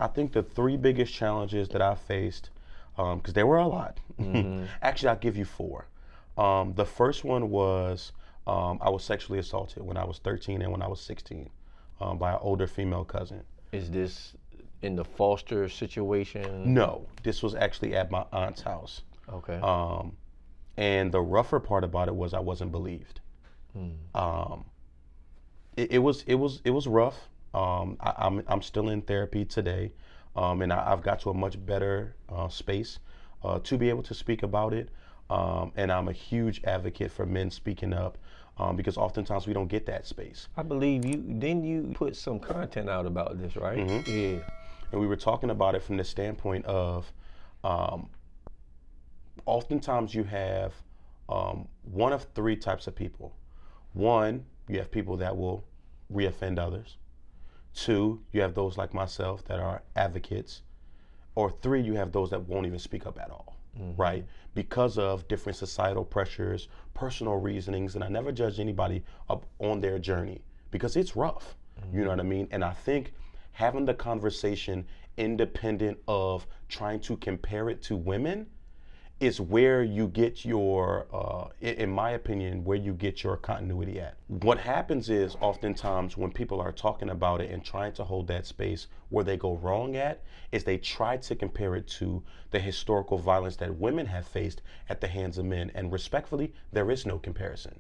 I think the three biggest challenges that I faced, because there were a lot. Actually, I'll give you four. The first one was I was sexually assaulted when I was 13 and when I was 16 by an older female cousin. Is this in the foster situation? No, this was actually at my aunt's house. Okay. And the rougher part about it was I wasn't believed. Um, it was rough. I'm still in therapy today, and I've got to a much better space to be able to speak about it. And I'm a huge advocate for men speaking up because oftentimes we don't get that space. I believe you put some content out about this, right? Yeah. And we were talking about it from the standpoint of oftentimes you have one of three types of people. One, you have people that will reoffend others. Two, you have those like myself that are advocates. Or three, you have those that won't even speak up at all, right? Because of different societal pressures, personal reasonings, and I never judge anybody up on their journey because it's rough, you know what I mean? And I think having the conversation independent of trying to compare it to women is where you get your, in my opinion, where you get your continuity at. What happens is oftentimes when people are talking about it and trying to hold that space, where they go wrong at is they try to compare it to the historical violence that women have faced at the hands of men. And respectfully, there is no comparison.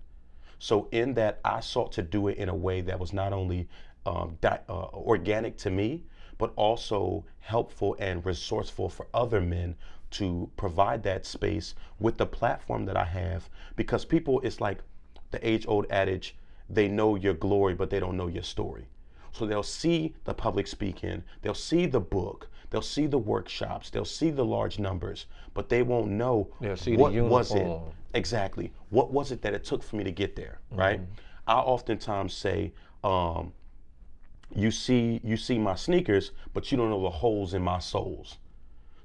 So in that, I sought to do it in a way that was not only organic to me, but also helpful and resourceful for other men to provide that space with the platform that I have. Because people, it's like the age-old adage, they know your glory, but they don't know your story. So they'll see the public speaking, they'll see the book, they'll see the workshops, they'll see the large numbers, but they won't know They'll see what the was it uniform. exactly. What was it that it took for me to get there, right? I oftentimes say, you see my sneakers, but you don't know the holes in my soles.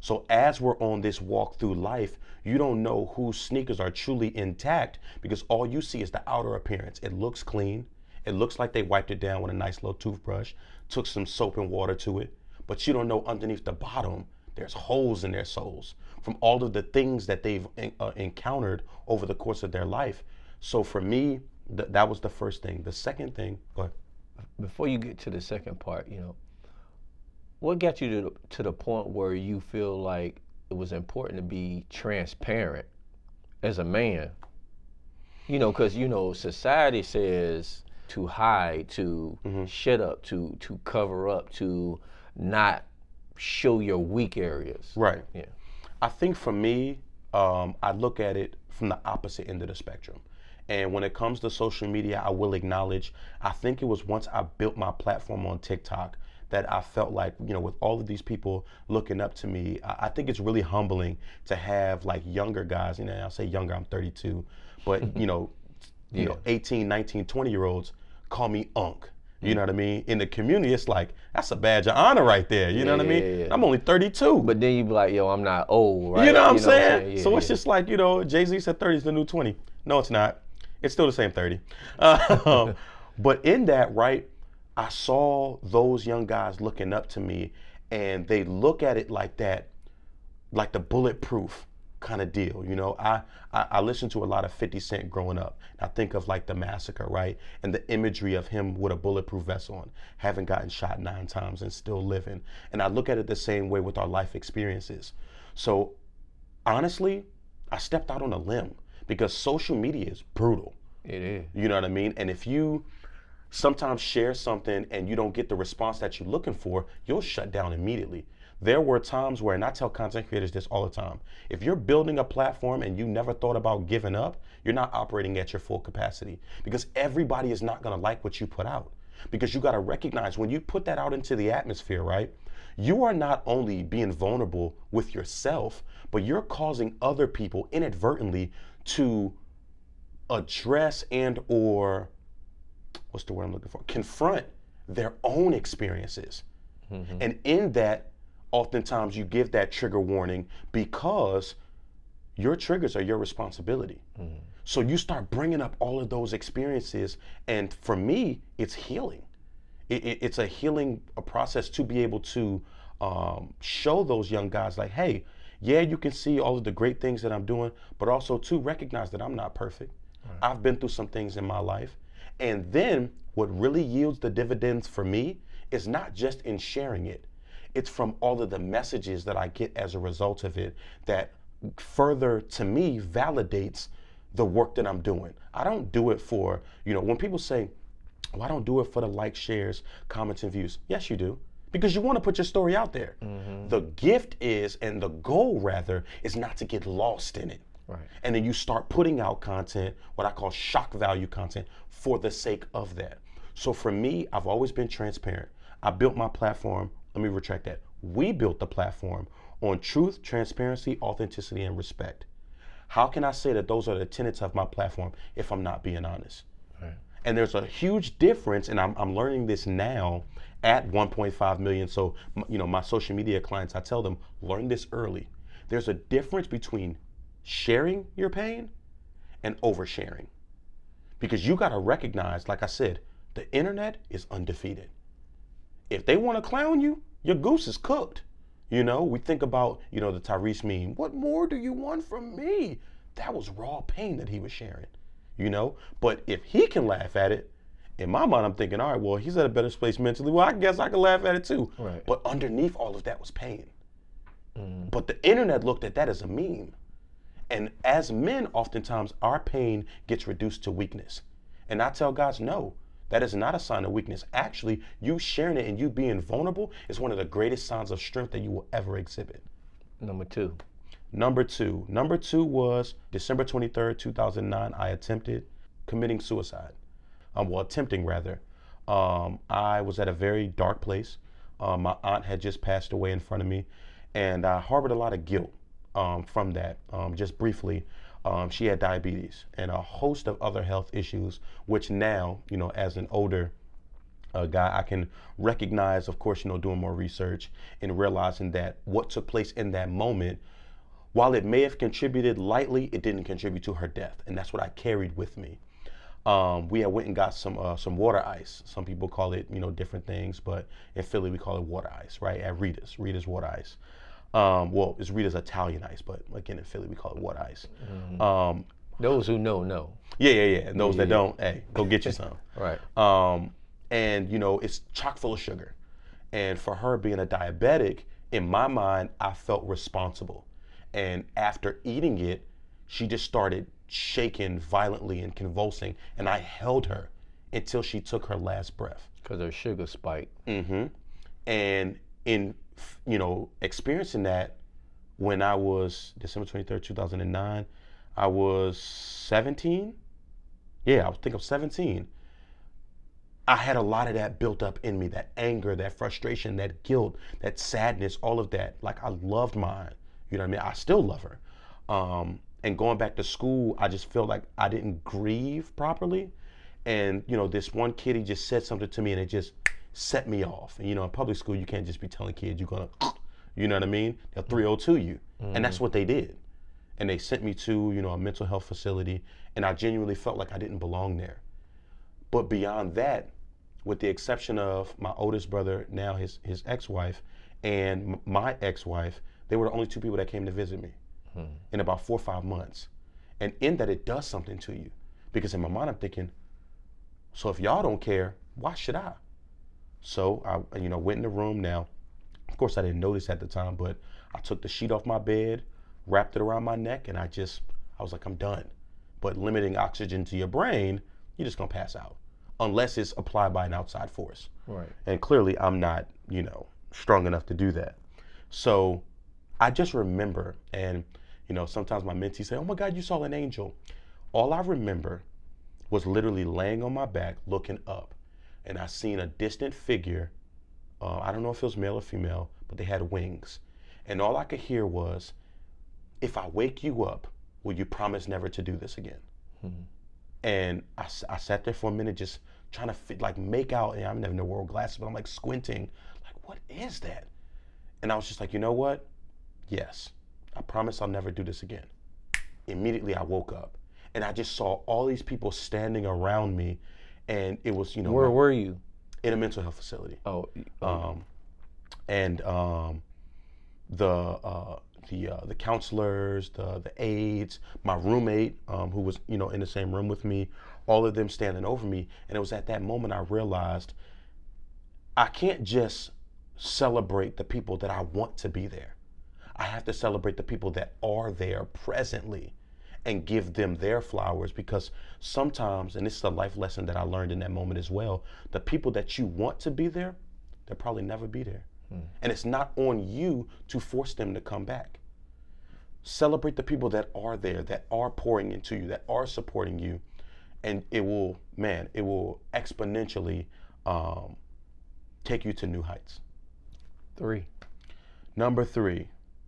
So as we're on this walk through life, you don't know whose sneakers are truly intact because all you see is the outer appearance. It looks clean. It looks like they wiped it down with a nice little toothbrush, took some soap and water to it, but you don't know underneath the bottom, there's holes in their soles from all of the things that they've encountered over the course of their life. So for me, that was the first thing. The second thing, go ahead. Before you get to the second part, what got you to the point where you feel like it was important to be transparent as a man? Because society says to hide, to shut up, to cover up, to not show your weak areas. Right. Yeah. I think for me, I look at it from the opposite end of the spectrum. And when it comes to social media, I will acknowledge, I think it was once I built my platform on TikTok that I felt like, with all of these people looking up to me, I think it's really humbling to have like younger guys, I'll say younger, I'm 32, but, 18, 19, 20-year-olds call me Unc. You know what I mean? In the community, it's like, that's a badge of honor right there. You know what I mean? Yeah. I'm only 32. But then you be like, yo, I'm not old, right? You know what I'm saying? Yeah, So it's just like, Jay-Z said 30 is the new 20. No, it's not. It's still the same 30. But in that, right, I saw those young guys looking up to me and they look at it like that, like the bulletproof kind of deal. I listened to a lot of 50 Cent growing up. I think of like the massacre, right? And the imagery of him with a bulletproof vest on, having gotten shot 9 times and still living. And I look at it the same way with our life experiences. So honestly, I stepped out on a limb because social media is brutal. It is. You know what I mean? And if you sometimes share something and you don't get the response that you're looking for, you'll shut down immediately. There were times where, and I tell content creators this all the time, if you're building a platform and you never thought about giving up, you're not operating at your full capacity because everybody is not going to like what you put out. Because you got to recognize when you put that out into the atmosphere, right? You are not only being vulnerable with yourself, but you're causing other people inadvertently to address and or what's the word I'm looking for? Confront their own experiences. And in that, oftentimes you give that trigger warning because your triggers are your responsibility. So you start bringing up all of those experiences. And for me, it's healing. It's a healing process to be able to show those young guys like, hey, yeah, you can see all of the great things that I'm doing, but also too recognize that I'm not perfect. Right. I've been through some things in my life. And then what really yields the dividends for me is not just in sharing it. It's from all of the messages that I get as a result of it that further, to me, validates the work that I'm doing. I don't do it for, when people say, well, I don't do it for the likes, shares, comments, and views. Yes, you do. Because you want to put your story out there. Mm-hmm. The gift is, and the goal rather, is not to get lost in it. Right. And then you start putting out content, what I call shock value content, for the sake of that. So for me, I've always been transparent. I built my platform, let me retract that. We built the platform on truth, transparency, authenticity, and respect. How can I say that those are the tenets of my platform if I'm not being honest? Right. And there's a huge difference, and I'm learning this now at 1.5 million. So, my social media clients, I tell them, learn this early. There's a difference between sharing your pain and oversharing. Because you got to recognize, like I said, the internet is undefeated. If they want to clown you, your goose is cooked. We think about, the Tyrese meme. What more do you want from me? That was raw pain that he was sharing, But if he can laugh at it, in my mind, I'm thinking, all right, well, he's at a better place mentally. Well, I guess I can laugh at it too. Right. But underneath all of that was pain. Mm. But the internet looked at that as a meme. And as men, oftentimes, our pain gets reduced to weakness. And I tell guys, no, that is not a sign of weakness. Actually, you sharing it and you being vulnerable is one of the greatest signs of strength that you will ever exhibit. Number two was December 23rd, 2009. I attempted committing suicide. Attempting rather. I was at a very dark place. My aunt had just passed away in front of me, and I harbored a lot of guilt from that. Just briefly, she had diabetes and a host of other health issues, which now, as an older guy, I can recognize, of course, doing more research and realizing that what took place in that moment, while it may have contributed lightly, it didn't contribute to her death. And that's what I carried with me. We had went and got some water ice. Some people call it, different things, but in Philly, we call it water ice, right? At Rita's water ice. It's Rita's Italian ice, but again, in Philly, we call it water ice. Mm-hmm. Those who know. Yeah. And those that don't, hey, go get you some. Right. And, it's chock full of sugar. And for her being a diabetic, in my mind, I felt responsible. And after eating it, she just started shaking violently and convulsing, and I held her until she took her last breath. Because her sugar spiked. Mm-hmm. And in, experiencing that, when I was December 23rd, 2009, I was 17. Yeah, I think I'm 17. I had a lot of that built up in me, that anger, that frustration, that guilt, that sadness, all of that. Like, I loved mine. You know what I mean? I still love her. And going back to school, I just felt like I didn't grieve properly. And, this one kid, he just said something to me and it just set me off. And, in public school, you can't just be telling kids you're going to, you know what I mean? They'll 302 you. Mm-hmm. And that's what they did. And they sent me to, a mental health facility. And I genuinely felt like I didn't belong there. But beyond that, with the exception of my oldest brother, now his ex-wife, and my ex-wife, they were the only two people that came to visit me in about 4 or 5 months. And in that, it does something to you. Because in my mind, I'm thinking, so if y'all don't care, why should I? So I, went in the room now. Of course, I didn't notice at the time, but I took the sheet off my bed, wrapped it around my neck, and I was like, I'm done. But limiting oxygen to your brain, you're just gonna pass out. Unless it's applied by an outside force. Right. And clearly I'm not, strong enough to do that. So I just remember, and sometimes my mentees say, oh my God, you saw an angel. All I remember was literally laying on my back, looking up, and I seen a distant figure. I don't know if it was male or female, but they had wings. And all I could hear was, if I wake you up, will you promise never to do this again? Mm-hmm. And I sat there for a minute just trying to make out, and I'm never in the world glasses, but I'm like squinting, like, what is that? And I was just like, you know what? Yes, I promise I'll never do this again. Immediately I woke up and I just saw all these people standing around me, and it was, Where were you? In a mental health facility. and the counselors, the aides, my roommate, who was in the same room with me, all of them standing over me, and it was at that moment I realized I can't just celebrate the people that I want to be there. I have to celebrate the people that are there presently and give them their flowers, because sometimes, and this is a life lesson that I learned in that moment as well, the people that you want to be there, they'll probably never be there. And it's not on you to force them to come back. Celebrate the people that are there, that are pouring into you, that are supporting you, and it will exponentially take you to new heights. 3. Number 3,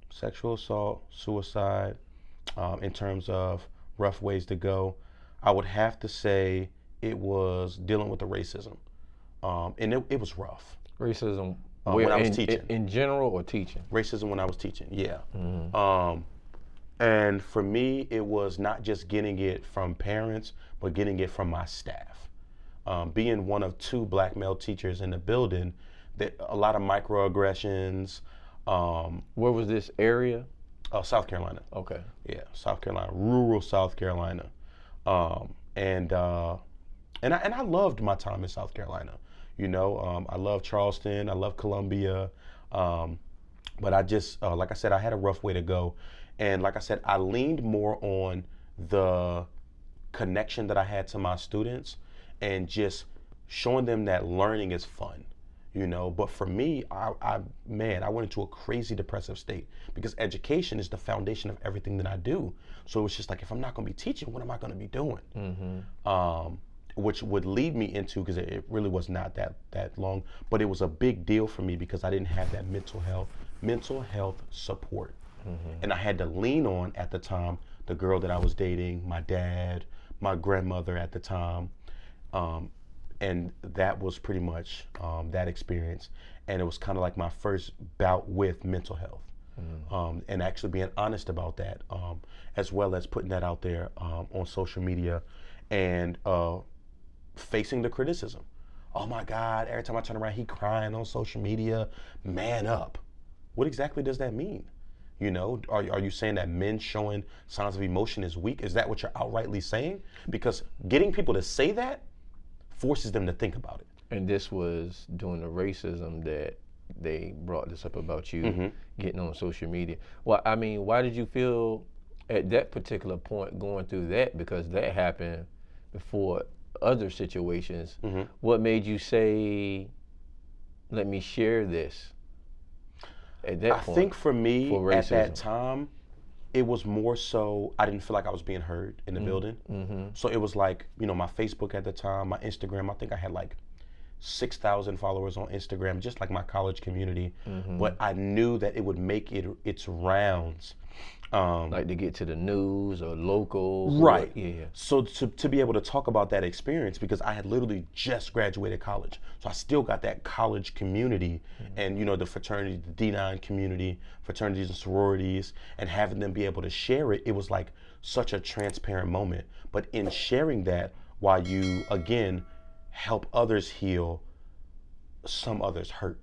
sexual assault, suicide. In terms of rough ways to go, I would have to say it was dealing with the racism, and it was rough. Racism when I was teaching. In general or teaching? Racism when I was teaching, yeah. And for me, it was not just getting it from parents, but getting it from my staff. Being one of 2 black male teachers in the building, a lot of microaggressions. Where was this area? South Carolina. Okay. Yeah, South Carolina, rural South Carolina. And I loved my time in South Carolina. I love Charleston, I love Columbia, but I just, like I said, I had a rough way to go. And like I said, I leaned more on the connection that I had to my students and just showing them that learning is fun. But for me, I went into a crazy depressive state because education is the foundation of everything that I do. So it's just like, if I'm not going to be teaching, what am I going to be doing? Which would lead me into, because it really was not that long, but it was a big deal for me because I didn't have that mental health support. And I had to lean on, at the time, the girl that I was dating, my dad, my grandmother at the time. And that was pretty much that experience. And it was kind of like my first bout with mental health. And actually being honest about that, as well as putting that out there on social media and facing the criticism. Oh my God, every time I turn around, he crying on social media. Man up. What exactly does that mean? Are you saying that men showing signs of emotion is weak? Is that what you're outrightly saying? Because getting people to say that forces them to think about it. And this was during the racism that they brought this up about you getting on social media. Well, I mean, why did you feel at that particular point going through that? Because that happened before other situations. What made you say, let me share this at that point? I think for me, at that time, it was more so I didn't feel like I was being heard in the building. So it was like, my Facebook at the time, my Instagram, I think I had like 6,000 followers on Instagram, just like my college community. But I knew that it would make its rounds. Like to get to the news or local. Right. Yeah. So to be able to talk about that experience, because I had literally just graduated college. So I still got that college community and, the fraternity, the D9 community, fraternities and sororities, and having them be able to share it, it was like such a transparent moment. But in sharing that, while you, again, help others heal, some others hurt.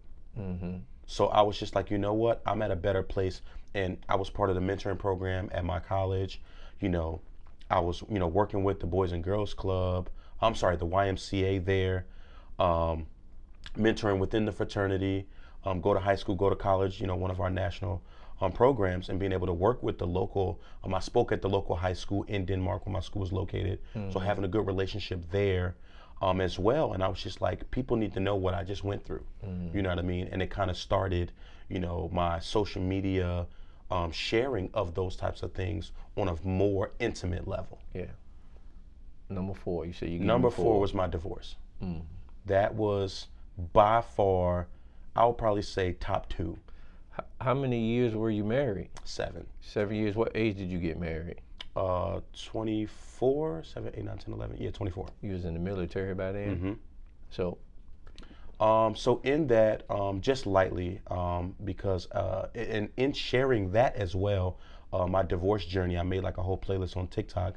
So I was just like, you know what? I'm at a better place. And I was part of the mentoring program at my college. I was, working with the Boys and Girls Club. the YMCA there, mentoring within the fraternity, go to high school, go to college, one of our national programs, and being able to work with the local, I spoke at the local high school in Denmark where my school was located. So having a good relationship there as well. And I was just like, people need to know what I just went through. You know what I mean? And it kind of started, my social media sharing of those types of things on a more intimate level. Yeah. Number 4, you said you gave Number me 4 was my divorce. That was by far, I would probably say top 2. How many years were you married? 7. 7 years. What age did you get married? 24, 7, 8, 9, 10, 11. Yeah, 24. You was in the military by then? So in that, just lightly, because in sharing that as well, my divorce journey, I made like a whole playlist on TikTok.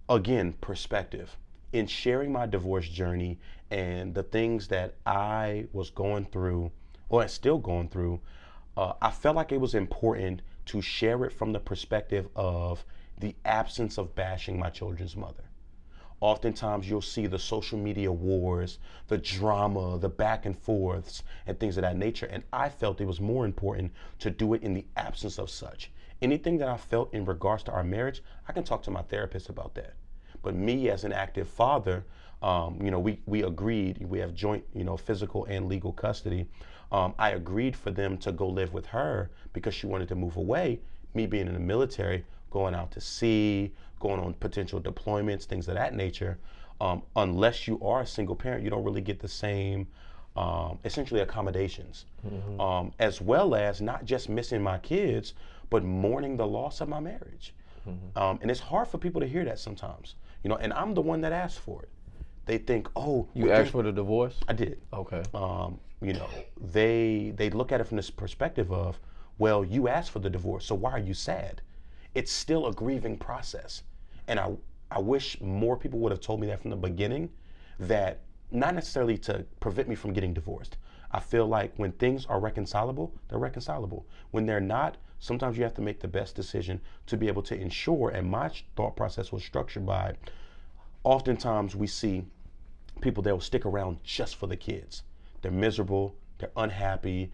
Again, perspective. In sharing my divorce journey and the things that I was going through or still going through, I felt like it was important to share it from the perspective of the absence of bashing my children's mother. Oftentimes you'll see the social media wars, the drama, the back and forths, and things of that nature. And I felt it was more important to do it in the absence of such. Anything that I felt in regards to our marriage, I can talk to my therapist about that. But me as an active father, we agreed, we have joint, physical and legal custody. I agreed for them to go live with her because she wanted to move away. Me being in the military, going out to sea, going on potential deployments, things of that nature. Unless you are a single parent, you don't really get the same, essentially, accommodations. As well as not just missing my kids, but mourning the loss of my marriage. And it's hard for people to hear that sometimes, and I'm the one that asked for it. They think, oh, you asked for the divorce? I did. Okay. They look at it from this perspective of, well, you asked for the divorce, so why are you sad? It's still a grieving process. And I wish more people would have told me that from the beginning, that not necessarily to prevent me from getting divorced. I feel like when things are reconcilable, they're reconcilable. When they're not, sometimes you have to make the best decision to be able to ensure, and my thought process was structured by, oftentimes we see people that will stick around just for the kids. They're miserable, they're unhappy,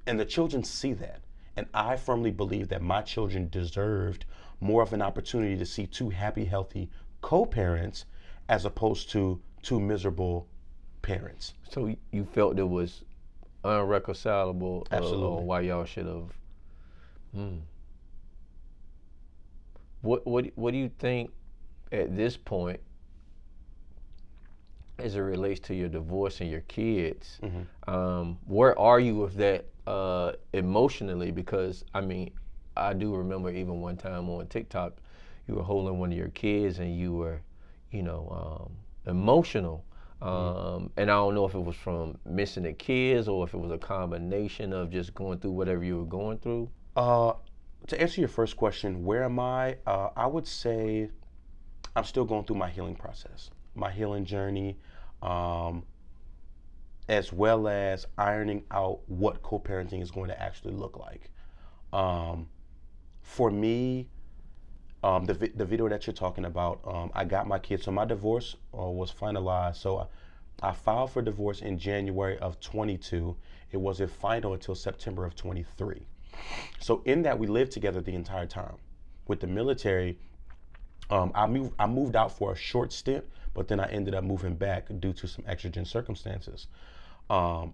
and the children see that. And I firmly believe that my children deserved more of an opportunity to see two happy, healthy co-parents as opposed to two miserable parents. So you felt it was unreconcilable? Absolutely. Why y'all should have? What do you think at this point, as it relates to your divorce and your kids? Where are you with that emotionally? Because I do remember even one time on TikTok, you were holding one of your kids and you were, emotional. And I don't know if it was from missing the kids or if it was a combination of just going through whatever you were going through. To answer your first question, where am I? I would say I'm still going through my healing process, my healing journey, as well as ironing out what co-parenting is going to actually look like. For me, the video that you're talking about, I got my kids. So my divorce was finalized. So I filed for divorce in January of 22. It wasn't final until September of 23. So in that, we lived together the entire time. With the military, I moved out for a short stint, but then I ended up moving back due to some exigent circumstances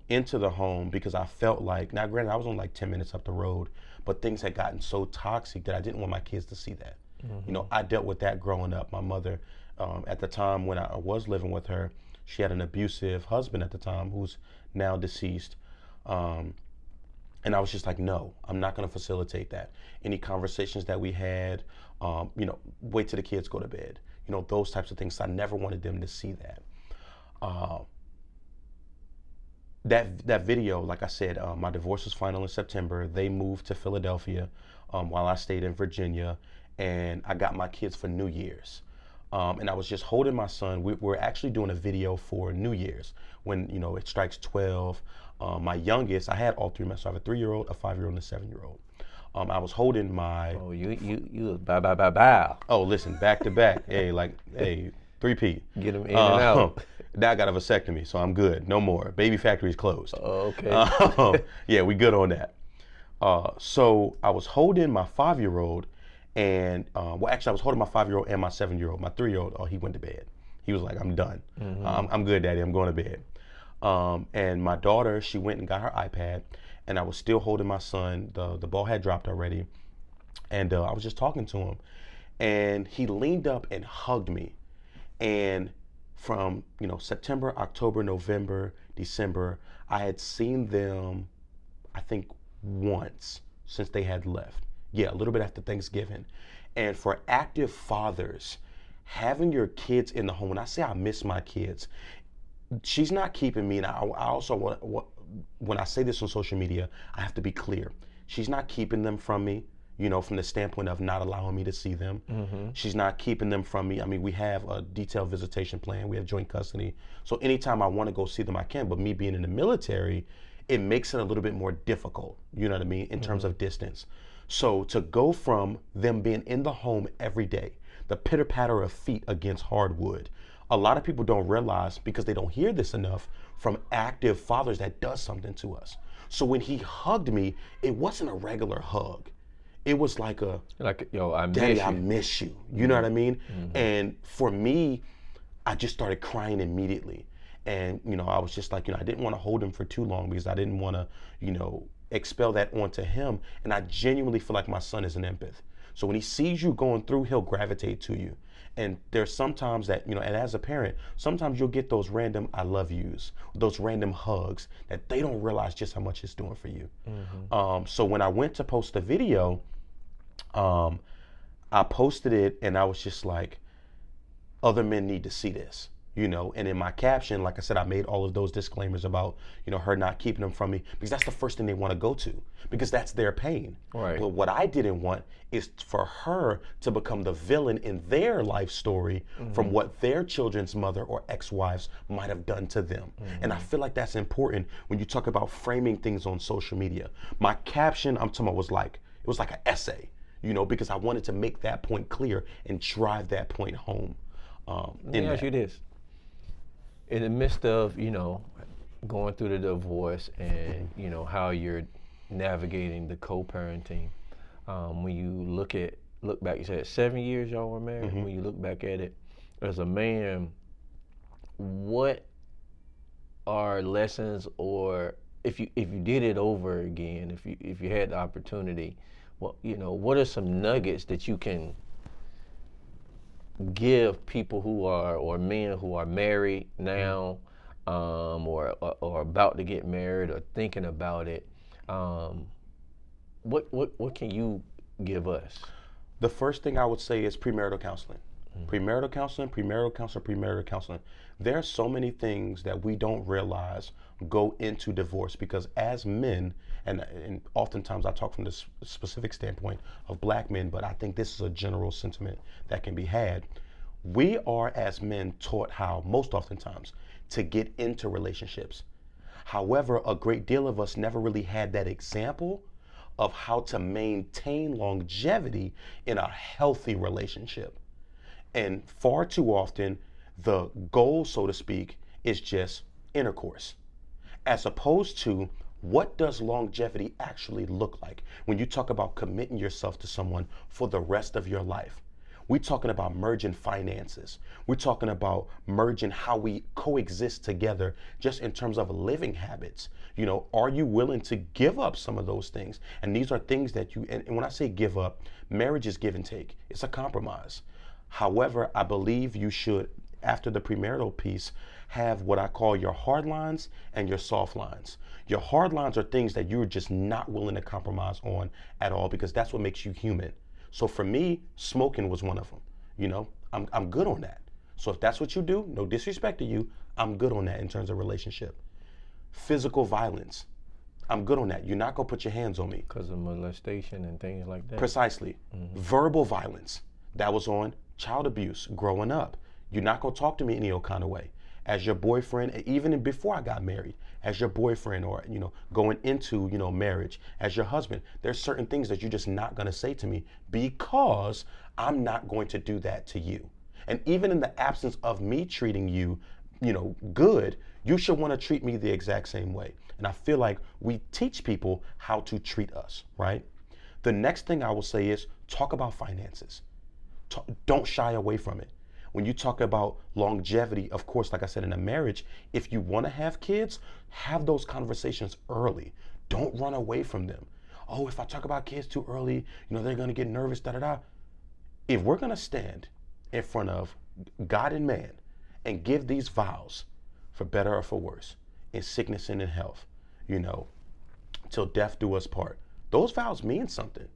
into the home because I felt like, now granted, I was only like 10 minutes up the road, but things had gotten so toxic that I didn't want my kids to see that. I dealt with that growing up. My mother, at the time when I was living with her, she had an abusive husband at the time who's now deceased. And I was just like, no, I'm not going to facilitate that. Any conversations that we had, wait till the kids go to bed. Those types of things. I never wanted them to see that. That video, like I said, my divorce was final in September. They moved to Philadelphia while I stayed in Virginia, and I got my kids for New Year's. And I was just holding my son. We're actually doing a video for New Year's when, it strikes 12. My youngest, I had all three. So I have a 3-year-old, a 5-year-old, and a 7-year-old. I was holding my... Oh, you bow. Oh, listen, back to back. Hey, 3P. Get them in and out. Now I got a vasectomy, so I'm good. No more. Baby factory's closed. Oh, okay. Yeah, we good on that. So I was holding my 5-year-old and, I was holding my 5-year-old and my 7-year-old. My 3-year-old, he went to bed. He was like, I'm done. I'm good, Daddy. I'm going to bed. And my daughter, she went and got her iPad, and I was still holding my son. The ball had dropped already, and I was just talking to him, and he leaned up and hugged me. And from September, October, November, December, I had seen them, I think, once since they had left. Yeah, a little bit after Thanksgiving. And for active fathers, having your kids in the home, when I say I miss my kids, she's not keeping me, and I also want, when I say this on social media, I have to be clear. She's not keeping them from me, from the standpoint of not allowing me to see them. She's not keeping them from me. We have a detailed visitation plan. We have joint custody. So anytime I want to go see them, I can. But me being in the military, it makes it a little bit more difficult, you know what I mean, in terms of distance. So to go from them being in the home every day, the pitter patter of feet against hardwood, a lot of people don't realize, because they don't hear this enough from active fathers, that does something to us. So when he hugged me, it wasn't a regular hug. It was like a, Like, yo, I miss Daddy, you. I miss you. You know what I mean? And for me, I just started crying immediately. And, I was just like, I didn't want to hold him for too long because I didn't want to, expel that onto him. And I genuinely feel like my son is an empath. So when he sees you going through, he'll gravitate to you. And there's sometimes that, and as a parent, sometimes you'll get those random I love yous, those random hugs that they don't realize just how much it's doing for you. So when I went to post the video, I posted it and I was just like, other men need to see this, and in my caption, like I said, I made all of those disclaimers about, her not keeping them from me, because that's the first thing they want to go to, because that's their pain. Right. But what I didn't want is for her to become the villain in their life story from what their children's mother or ex-wives might have done to them. And I feel like that's important when you talk about framing things on social media. My caption, I'm talking about, it was like an essay, because I wanted to make that point clear and drive that point home. Let me ask you this. In the midst of, going through the divorce and, how you're navigating the co-parenting, when you look back, you said 7 years y'all were married. When you look back at it, as a man, what are lessons, or if you did it over again, if you had the opportunity, what are some nuggets that you can give people who are, or men who are married now, or about to get married or thinking about it? What can you give us? The first thing I would say is premarital counseling. Premarital counseling, premarital counseling, premarital counseling. There are so many things that we don't realize go into divorce, because as men, and oftentimes I talk from this specific standpoint of black men, but I think this is a general sentiment that can be had. We are, as men, taught how, most oftentimes, to get into relationships. However, a great deal of us never really had that example of how to maintain longevity in a healthy relationship. And far too often, the goal, so to speak, is just intercourse, as opposed to what does longevity actually look like when you talk about committing yourself to someone for the rest of your life. We're talking about merging finances. We're talking about merging how we coexist together just in terms of living habits. Are you willing to give up some of those things? And these are things that and when I say give up, marriage is give and take. It's a compromise. However, I believe you should, after the premarital piece, have what I call your hard lines and your soft lines. Your hard lines are things that you're just not willing to compromise on at all, because that's what makes you human. So for me, smoking was one of them. I'm good on that. So if that's what you do, no disrespect to you, I'm good on that in terms of relationship. Physical violence, I'm good on that. You're not gonna put your hands on me. Because of molestation and things like that. Precisely. Verbal violence, that was on child abuse growing up. You're not gonna talk to me any old kind of way. As your boyfriend, even before I got married, as your boyfriend, or going into marriage, as your husband, there's certain things that you're just not gonna say to me, because I'm not going to do that to you. And even in the absence of me treating you, good, you should want to treat me the exact same way. And I feel like we teach people how to treat us, right? The next thing I will say is talk about finances. Don't shy away from it. When you talk about longevity, of course, like I said, in a marriage, if you want to have kids, have those conversations early. Don't run away from them. Oh, if I talk about kids too early, they're going to get nervous, da-da-da. If we're going to stand in front of God and man and give these vows, for better or for worse, in sickness and in health, till death do us part, those vows mean something.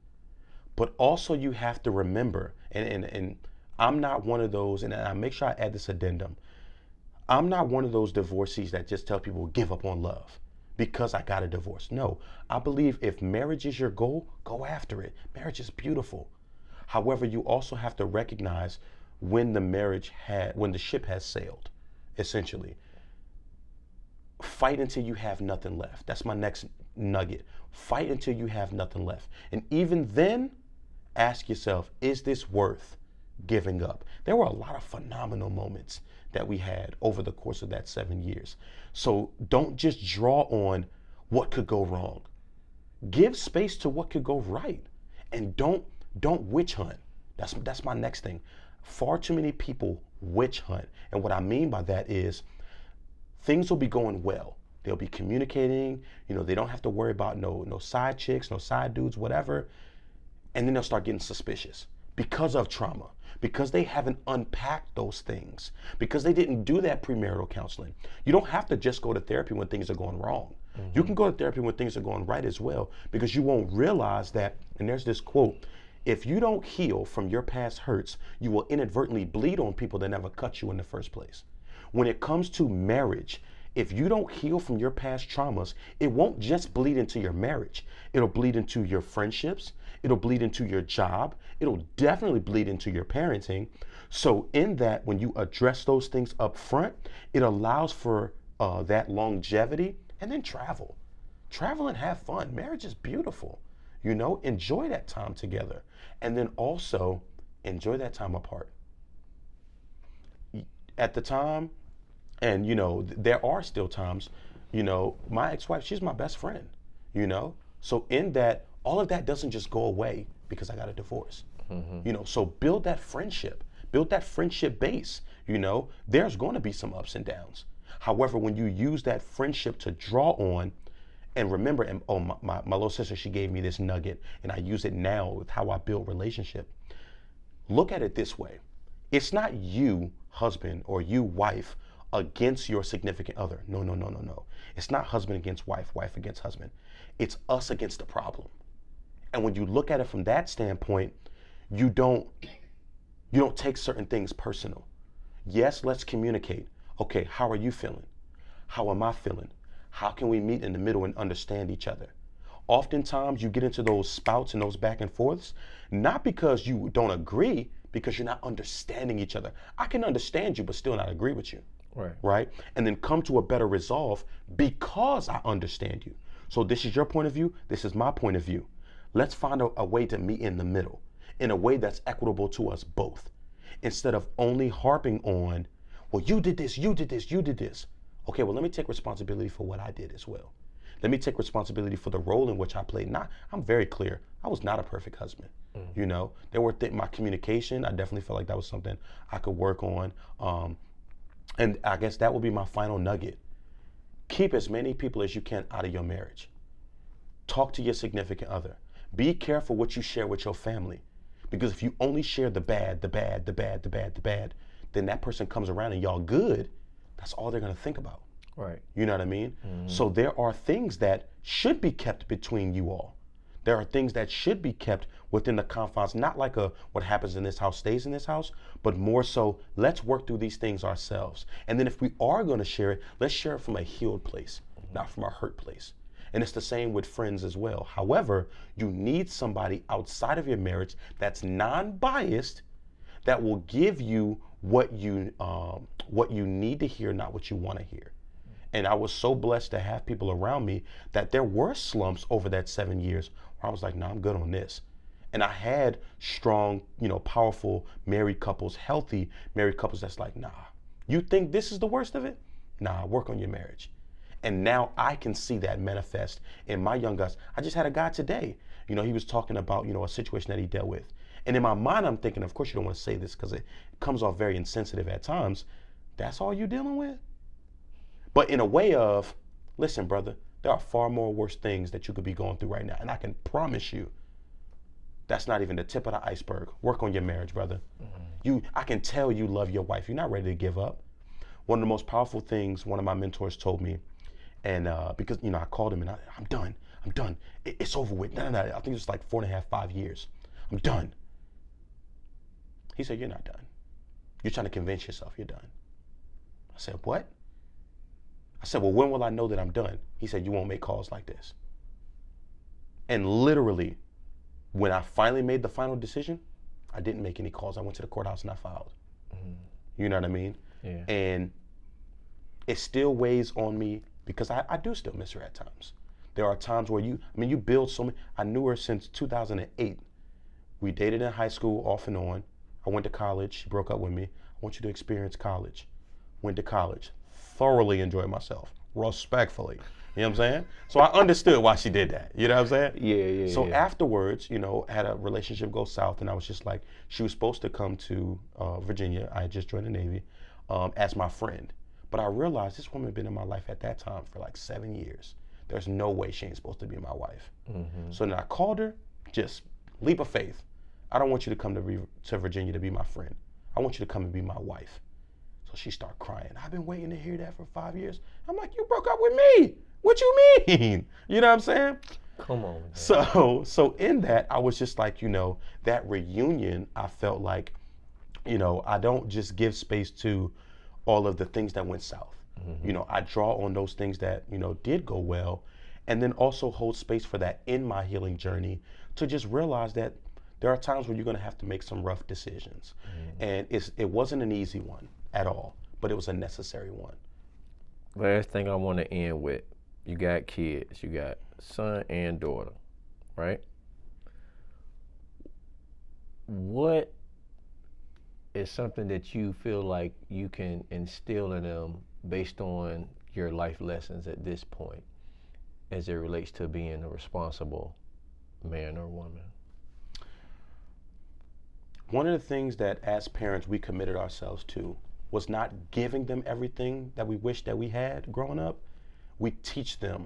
But also you have to remember, and I'm not one of those, and I make sure I add this addendum, I'm not one of those divorcees that just tell people give up on love because I got a divorce. No, I believe if marriage is your goal, go after it. Marriage is beautiful. However, you also have to recognize when the ship has sailed, essentially. fight until you have nothing left. That's my next nugget. Fight until you have nothing left. And even then, ask yourself, is this worth giving up? There were a lot of phenomenal moments that we had over the course of that 7 years. So don't just draw on what could go wrong. Give space to what could go right. And don't witch hunt. That's my next thing. Far too many people witch hunt. And what I mean by that is things will be going well. They'll be communicating, they don't have to worry about no side chicks, no side dudes, whatever. And then they'll start getting suspicious because of trauma, because they haven't unpacked those things, because they didn't do that premarital counseling. You don't have to just go to therapy when things are going wrong. Mm-hmm. You can go to therapy when things are going right as well, because you won't realize that, and there's this quote, if you don't heal from your past hurts, you will inadvertently bleed on people that never cut you in the first place. When it comes to marriage, if you don't heal from your past traumas, it won't just bleed into your marriage. It'll bleed into your friendships. It'll bleed into your job. It'll definitely bleed into your parenting. So in that, when you address those things up front, it allows for that longevity. And then travel. Travel and have fun. Marriage is beautiful. Enjoy that time together. And then also enjoy that time apart. At the time, and there are still times, my ex-wife, she's my best friend, So in that, all of that doesn't just go away because I got a divorce. Mm-hmm. So build that friendship base. There's going to be some ups and downs. However, when you use that friendship to draw on, and remember, and my little sister, she gave me this nugget, and I use it now with how I build relationship. Look at it this way. It's not you, husband, or you, wife, against your significant other. No. It's not husband against wife, wife against husband. It's us against the problem. And when you look at it from that standpoint, you don't take certain things personal. Yes, let's communicate. Okay, how are you feeling? How am I feeling? How can we meet in the middle and understand each other? Oftentimes you get into those spouts and those back and forths, not because you don't agree, because you're not understanding each other. I can understand you, but still not agree with you. Right? And then come to a better resolve because I understand you. So this is your point of view. This is my point of view. Let's find a way to meet in the middle, in a way that's equitable to us both, instead of only harping on, well, you did this, you did this, you did this. Okay, well, let me take responsibility for what I did as well. Let me take responsibility for the role in which I played. I'm very clear. I was not a perfect husband. There were my communication. I definitely felt like that was something I could work on. And I guess that would be my final nugget. Keep as many people as you can out of your marriage. Talk to your significant other. Be careful what you share with your family. Because if you only share the bad, then that person comes around and y'all good, that's all they're going to think about. Right. You know what I mean? Mm-hmm. So there are things that should be kept between you all. There are things that should be kept within the confines, not like what happens in this house stays in this house, but more so, let's work through these things ourselves. And then if we are going to share it, let's share it from a healed place, not from a hurt place. And it's the same with friends as well. However, you need somebody outside of your marriage that's non-biased, that will give you what you need to hear, not what you want to hear. And I was so blessed to have people around me that there were slumps over that 7 years where I was like, nah, I'm good on this. And I had strong, powerful married couples, healthy married couples that's like, nah, you think this is the worst of it? Nah, work on your marriage. And now I can see that manifest in my young guys. I just had a guy today, he was talking about, a situation that he dealt with. And in my mind, I'm thinking, of course you don't want to say this because it comes off very insensitive at times. That's all you're dealing with? But in a way of, listen, brother, there are far more worse things that you could be going through right now. And I can promise you, that's not even the tip of the iceberg. Work on your marriage, brother. Mm-hmm. I can tell you love your wife. You're not ready to give up. One of the most powerful things one of my mentors told me, and because, I called him and I'm done. It's over with. No. I think it's like 4.5, 5 years. I'm done. He said, you're not done. You're trying to convince yourself you're done. I said, what? I said, well, when will I know that I'm done? He said, you won't make calls like this. And literally, when I finally made the final decision, I didn't make any calls. I went to the courthouse and I filed. Mm-hmm. You know what I mean? Yeah. And it still weighs on me because I do still miss her at times. There are times where you build so many. I knew her since 2008. We dated in high school off and on. I went to college. She broke up with me. I want you to experience college. Went to college. Thoroughly enjoyed myself. Respectfully. You know what I'm saying? So I understood why she did that. You know what I'm saying? Yeah. So afterwards, had a relationship go south, and I was just like, she was supposed to come to Virginia. I had just joined the Navy as my friend. But I realized this woman had been in my life at that time for like 7 years. There's no way she ain't supposed to be my wife. So then I called her, just leap of faith. I don't want you to come to Virginia to be my friend. I want you to come and be my wife. So she started crying. I've been waiting to hear that for 5 years. I'm like, you broke up with me. What you mean? You know what I'm saying? Come on. Man. So in that, I was just like, that reunion, I felt like, I don't just give space to all of the things that went south. I draw on those things that, did go well, and then also hold space for that in my healing journey to just realize that there are times where you're going to have to make some rough decisions. And it wasn't an easy one at all, but it was a necessary one. Last thing I want to end with, you got kids, you got son and daughter, right? What is something that you feel like you can instill in them based on your life lessons at this point as it relates to being a responsible man or woman? One of the things that as parents we committed ourselves to was not giving them everything that we wish that we had growing up. We teach them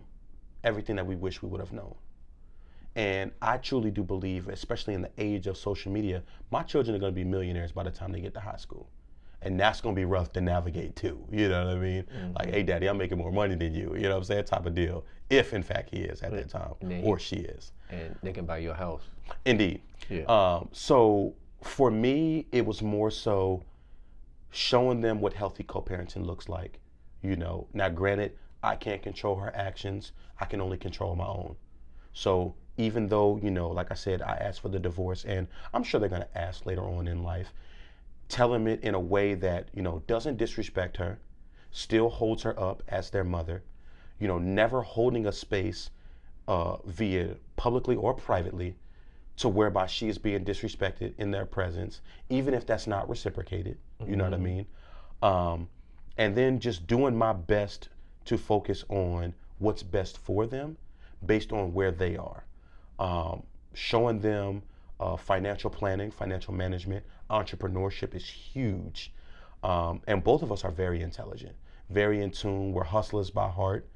everything that we wish we would have known. And I truly do believe, especially in the age of social media, my children are going to be millionaires by the time they get to high school. And that's going to be rough to navigate too. You know what I mean? Like, hey, daddy, I'm making more money than you. You know what I'm saying? Type of deal. If, in fact, he is at that time, or she is. And they can buy your house. Indeed. Yeah. So for me, it was more so showing them what healthy co-parenting looks like. Now granted, I can't control her actions. I can only control my own. So even though, like I said, I asked for the divorce, and I'm sure they're going to ask later on in life, tell them it in a way that, doesn't disrespect her, still holds her up as their mother, never holding a space via publicly or privately to whereby she is being disrespected in their presence, even if that's not reciprocated, you know what I mean? And then just doing my best to focus on what's best for them based on where they are. Showing them financial planning, financial management, entrepreneurship is huge. And both of us are very intelligent, very in tune. We're hustlers by heart.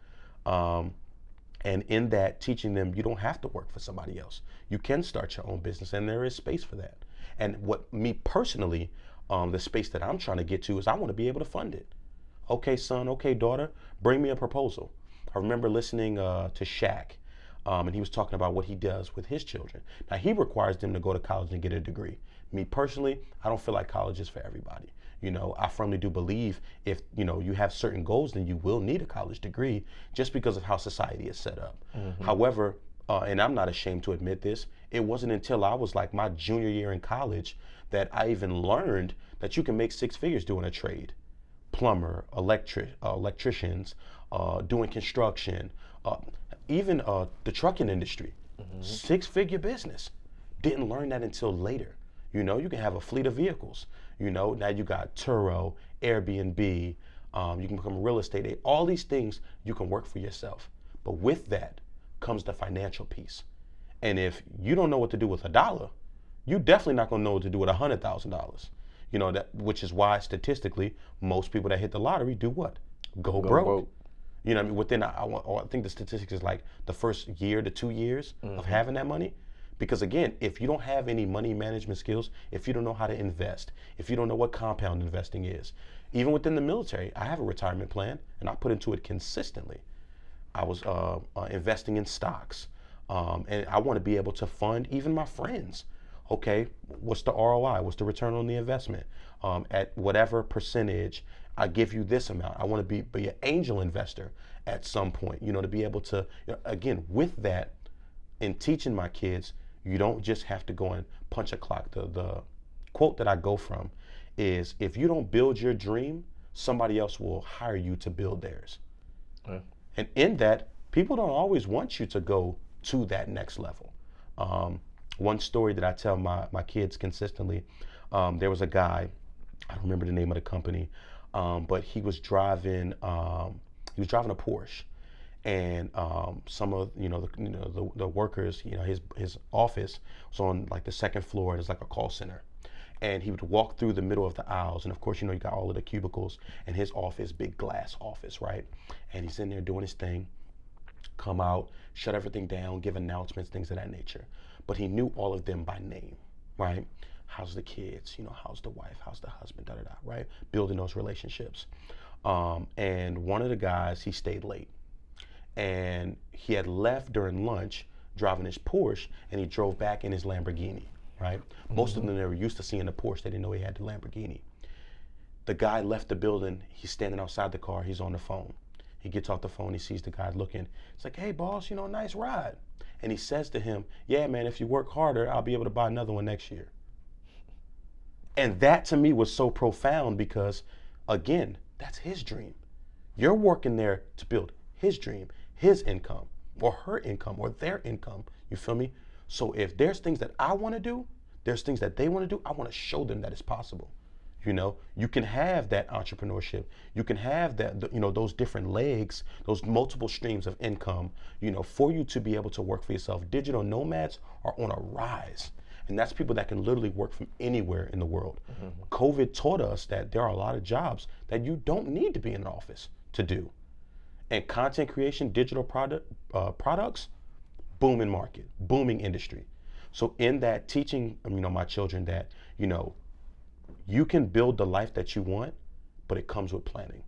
And in that, teaching them you don't have to work for somebody else. You can start your own business, and there is space for that. And what me personally, the space that I'm trying to get to is I want to be able to fund it. Okay, son, okay, daughter, bring me a proposal. I remember listening to Shaq, and he was talking about what he does with his children. Now, he requires them to go to college and get a degree. Me personally, I don't feel like college is for everybody. I firmly do believe if, you have certain goals, then you will need a college degree just because of how society is set up. However, and I'm not ashamed to admit this, it wasn't until I was like my junior year in college that I even learned that you can make 6 figures doing a trade. Plumber, electricians, doing construction, even the trucking industry, 6-figure business. Didn't learn that until later. You can have a fleet of vehicles. Now you got Turo, Airbnb, you can become a real estate agent. All these things you can work for yourself. But with that comes the financial piece. And if you don't know what to do with $1, you definitely not gonna know what to do with $100,000. That, which is why statistically, most people that hit the lottery do what? Go broke. What I mean? Within, I think the statistics is like the first year to 2 years of having that money. Because again, if you don't have any money management skills, if you don't know how to invest, if you don't know what compound investing is, even within the military, I have a retirement plan and I put into it consistently. I was investing in stocks, and I want to be able to fund even my friends. Okay, what's the ROI? What's the return on the investment? At whatever percentage, I give you this amount. I want to be an angel investor at some point, to be able to, again, with that, in teaching my kids, you don't just have to go and punch a clock. The quote that I go from is, if you don't build your dream, somebody else will hire you to build theirs. And in that, people don't always want you to go to that next level. One story that I tell my kids consistently, there was a guy, I don't remember the name of the company, but he was driving a Porsche, and some of the workers, his office was on like the second floor, and it's like a call center. And he would walk through the middle of the aisles, and of course, you got all of the cubicles, and his office, big glass office, right? And he's in there doing his thing, come out, shut everything down, give announcements, things of that nature. But he knew all of them by name, right? How's the kids? How's the wife? How's the husband? Da da da, right? Building those relationships. And one of the guys, he stayed late, and he had left during lunch, driving his Porsche, and he drove back in his Lamborghini, right? Most of them, they were used to seeing the Porsche. They didn't know he had the Lamborghini. The guy left the building. He's standing outside the car. He's on the phone. He gets off the phone. He sees the guy looking. It's like, hey, boss, nice ride. And he says to him, yeah, man, if you work harder, I'll be able to buy another one next year. And that to me was so profound because, again, that's his dream. You're working there to build his dream, his income, or her income, or their income. You feel me? So if there's things that I want to do, there's things that they want to do, I want to show them that it's possible. You can have that entrepreneurship. You can have that, those different legs, those multiple streams of income, for you to be able to work for yourself. Digital nomads are on a rise. And that's people that can literally work from anywhere in the world. Mm-hmm. COVID taught us that there are a lot of jobs that you don't need to be in an office to do. And content creation, digital products, booming market, booming industry. So in that, teaching, my children that, you can build the life that you want, but it comes with planning.